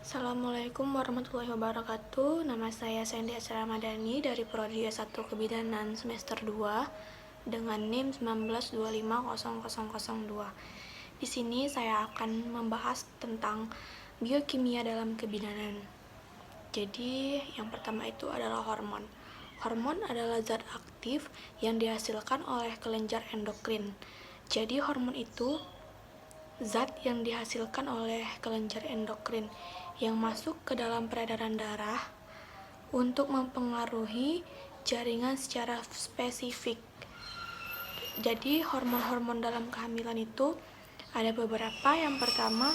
Assalamualaikum warahmatullahi wabarakatuh. Nama saya Sandy Asyara Madani dari Prodi S1 Kebidanan semester 2 dengan NIM 192500002. Di sini saya akan membahas tentang biokimia dalam kebidanan. Jadi, yang pertama itu adalah hormon. Hormon adalah zat aktif yang dihasilkan oleh kelenjar endokrin. Jadi, hormon itu zat yang dihasilkan oleh kelenjar endokrin yang masuk ke dalam peredaran darah untuk mempengaruhi jaringan secara spesifik. Jadi, hormon-hormon dalam kehamilan itu ada beberapa. Yang pertama,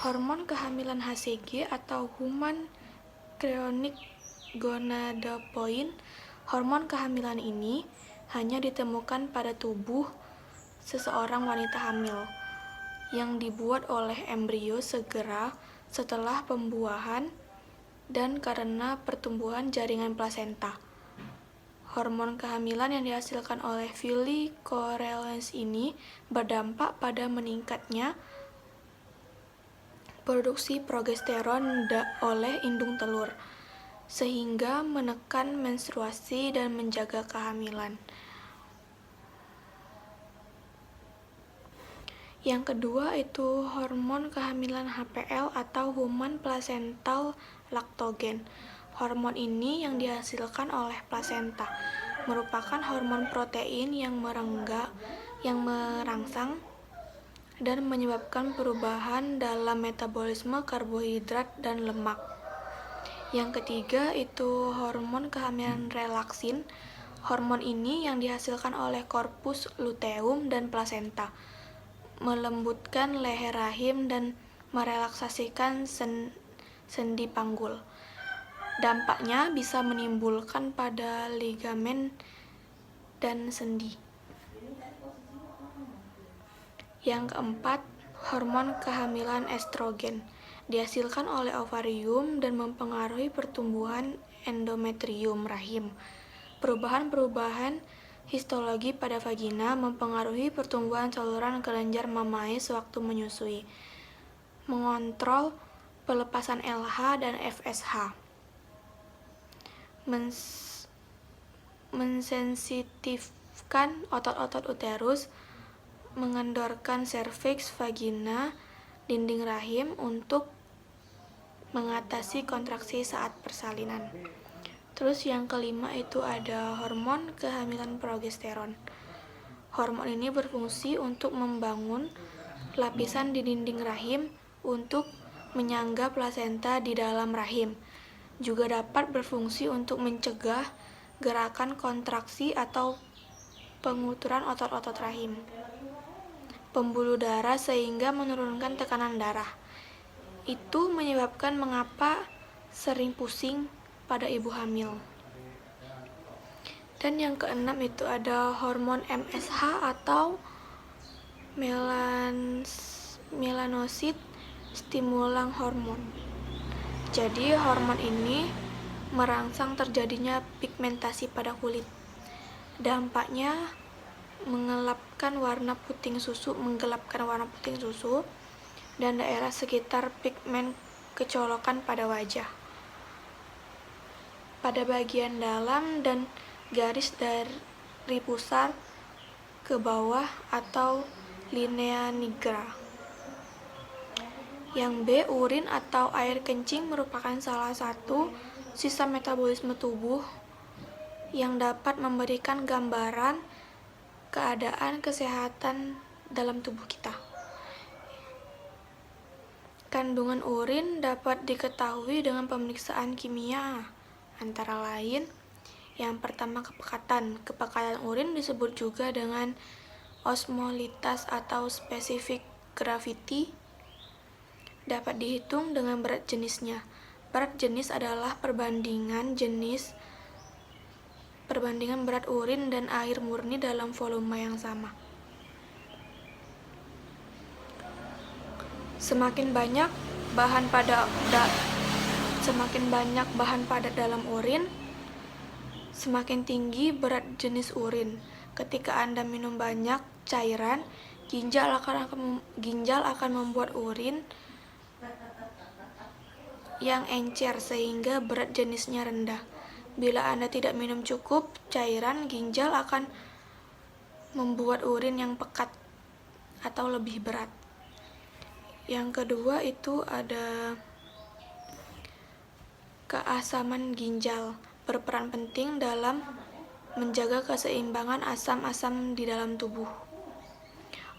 hormon kehamilan HCG atau Human Chorionic Gonadotropin. Hormon kehamilan ini hanya ditemukan pada tubuh seseorang wanita hamil yang dibuat oleh embrio segera setelah pembuahan dan karena pertumbuhan jaringan plasenta. Hormon kehamilan yang dihasilkan oleh folliculogenesis ini berdampak pada meningkatnya produksi progesteron oleh indung telur, sehingga menekan menstruasi dan menjaga kehamilan. Yang kedua itu hormon kehamilan HPL atau Human Placental Lactogen. Hormon ini yang dihasilkan oleh plasenta, merupakan hormon protein yang merangsang dan menyebabkan perubahan dalam metabolisme karbohidrat dan lemak. Yang ketiga itu hormon kehamilan relaksin. Hormon ini yang dihasilkan oleh korpus luteum dan plasenta, melembutkan leher rahim dan merelaksasikan sendi panggul. Dampaknya bisa menimbulkan pada ligamen dan sendi. Yang keempat, hormon kehamilan estrogen dihasilkan oleh ovarium dan mempengaruhi pertumbuhan endometrium rahim. Perubahan-perubahan histologi pada vagina mempengaruhi pertumbuhan saluran kelenjar mamae sewaktu menyusui, mengontrol pelepasan LH dan FSH, mensensitifkan otot-otot uterus, mengendorkan serviks, vagina, dinding rahim untuk mengatasi kontraksi saat persalinan. Terus yang kelima itu ada hormon kehamilan progesteron. Hormon ini berfungsi untuk membangun lapisan di dinding rahim untuk menyangga plasenta di dalam rahim. Juga dapat berfungsi untuk mencegah gerakan kontraksi atau penguturan otot-otot rahim, pembuluh darah sehingga menurunkan tekanan darah. Itu menyebabkan mengapa sering pusing pada ibu hamil. Dan yang keenam itu ada hormon MSH atau melanocyte stimulant hormone. Jadi hormon ini merangsang terjadinya pigmentasi pada kulit. Dampaknya menggelapkan warna puting susu dan daerah sekitar pigmen kecolokan pada wajah, pada bagian dalam dan garis dari pusar ke bawah atau linea nigra. Yang B, urin atau air kencing merupakan salah satu sisa metabolisme tubuh yang dapat memberikan gambaran keadaan kesehatan dalam tubuh kita. Kandungan urin dapat diketahui dengan pemeriksaan kimia, antara lain yang pertama kepekatan. Kepekatan urin disebut juga dengan osmolitas atau specific gravity. Dapat dihitung dengan berat jenisnya. Berat jenis adalah perbandingan berat urin dan air murni dalam volume yang sama. Semakin banyak bahan padat dalam urin, semakin tinggi berat jenis urin. Ketika Anda minum banyak cairan, ginjal akan membuat urin yang encer sehingga berat jenisnya rendah. Bila Anda tidak minum cukup cairan, ginjal akan membuat urin yang pekat atau lebih berat. Yang kedua itu ada keasaman ginjal, berperan penting dalam menjaga keseimbangan asam-asam di dalam tubuh.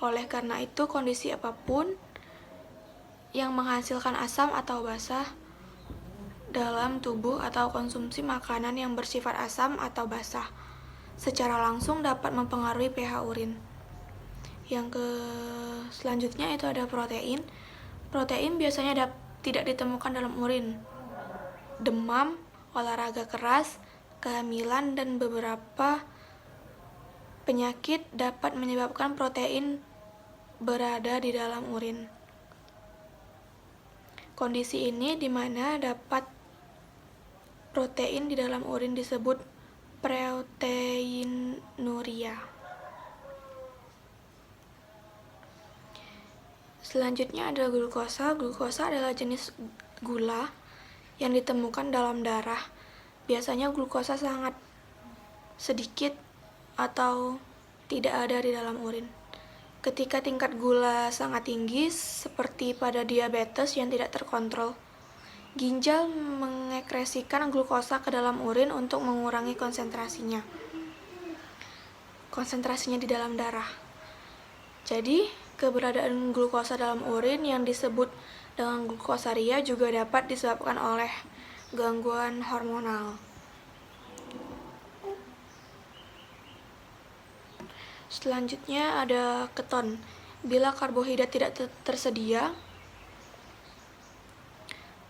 Oleh karena itu, kondisi apapun yang menghasilkan asam atau basa dalam tubuh atau konsumsi makanan yang bersifat asam atau basah secara langsung dapat mempengaruhi pH urin. Selanjutnya itu ada protein. Protein biasanya tidak ditemukan dalam urin. Demam, olahraga keras, kehamilan, dan beberapa penyakit dapat menyebabkan protein berada di dalam urin. Kondisi ini di mana dapat protein di dalam urin disebut proteinuria. Selanjutnya ada glukosa. Glukosa adalah jenis gula yang ditemukan dalam darah. Biasanya glukosa sangat sedikit atau tidak ada di dalam urin. Ketika tingkat gula sangat tinggi, seperti pada diabetes yang tidak terkontrol, ginjal mengekresikan glukosa ke dalam urin untuk mengurangi konsentrasinya di dalam darah. Jadi, keberadaan glukosa dalam urin yang disebut dengan glukosaria juga dapat disebabkan oleh gangguan hormonal. Selanjutnya ada keton. Bila karbohidrat tidak tersedia,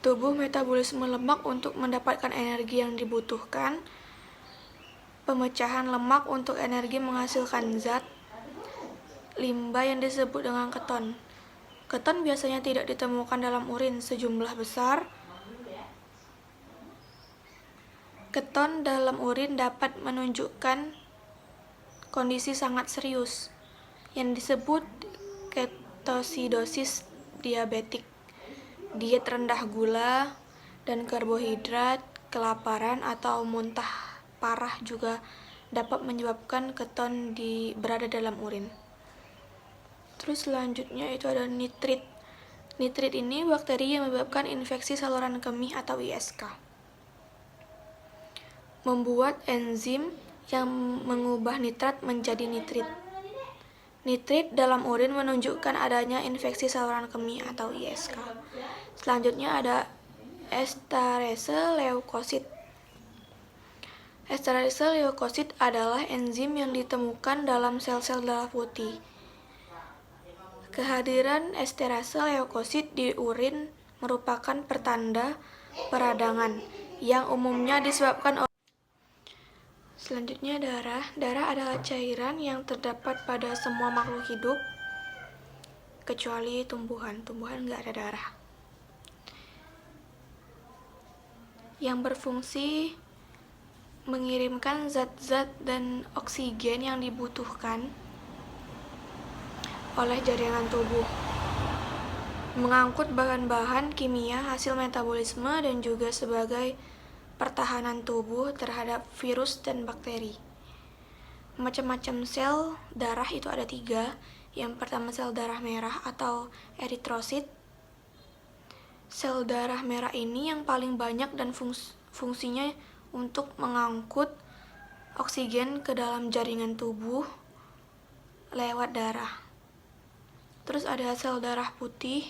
tubuh metabolisme lemak untuk mendapatkan energi yang dibutuhkan. Pemecahan lemak untuk energi menghasilkan zat limbah yang disebut dengan keton. Keton biasanya tidak ditemukan dalam urin sejumlah besar. Keton dalam urin dapat menunjukkan kondisi sangat serius yang disebut ketosidosis diabetik. Diet rendah gula dan karbohidrat, kelaparan atau muntah parah juga dapat menyebabkan keton berada dalam urin. Terus selanjutnya itu ada nitrit. Nitrit ini bakteri yang menyebabkan infeksi saluran kemih atau ISK. Membuat enzim yang mengubah nitrat menjadi nitrit. Nitrit dalam urin menunjukkan adanya infeksi saluran kemih atau ISK. Selanjutnya ada esterase leukosit. Esterase leukosit adalah enzim yang ditemukan dalam sel-sel darah putih. Kehadiran esterase leukosit di urin merupakan pertanda peradangan yang umumnya disebabkan oleh. Selanjutnya darah. Darah adalah cairan yang terdapat pada semua makhluk hidup kecuali tumbuhan. Tumbuhan nggak ada darah. Yang berfungsi mengirimkan zat-zat dan oksigen yang dibutuhkan oleh jaringan tubuh, mengangkut bahan-bahan kimia hasil metabolisme dan juga sebagai pertahanan tubuh terhadap virus dan bakteri. Macam-macam sel darah itu ada 3. Yang pertama sel darah merah atau eritrosit. Sel darah merah ini yang paling banyak dan fungsinya untuk mengangkut oksigen ke dalam jaringan tubuh lewat darah. Terus ada sel darah putih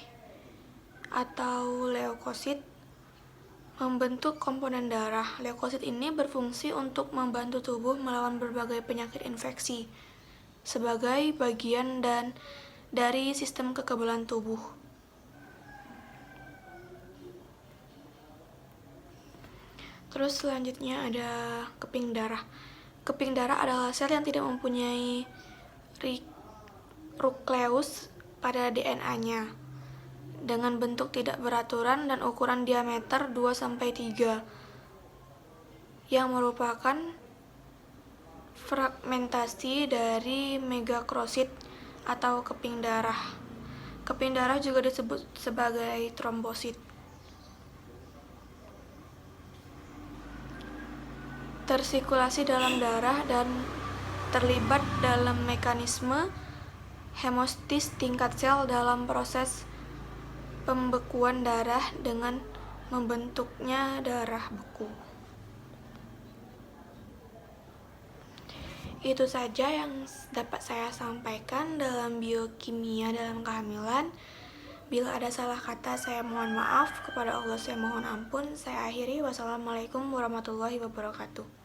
atau leukosit, membentuk komponen darah. Leukosit ini berfungsi untuk membantu tubuh melawan berbagai penyakit infeksi sebagai bagian dari sistem kekebalan tubuh. Terus selanjutnya ada keping darah. Keping darah adalah sel yang tidak mempunyai nukleus pada DNA-nya. Dengan bentuk tidak beraturan dan ukuran diameter 2-3 yang merupakan fragmentasi dari megakrosit atau keping darah. Keping darah juga disebut sebagai trombosit. tersirkulasi dalam darah dan terlibat dalam mekanisme hemostas tingkat sel dalam proses pembekuan darah dengan membentuknya darah beku. Itu saja yang dapat saya sampaikan dalam biokimia dalam kehamilan. Bila ada salah kata, saya mohon maaf. Kepada Allah saya mohon ampun. Saya akhiri. Wassalamualaikum warahmatullahi wabarakatuh.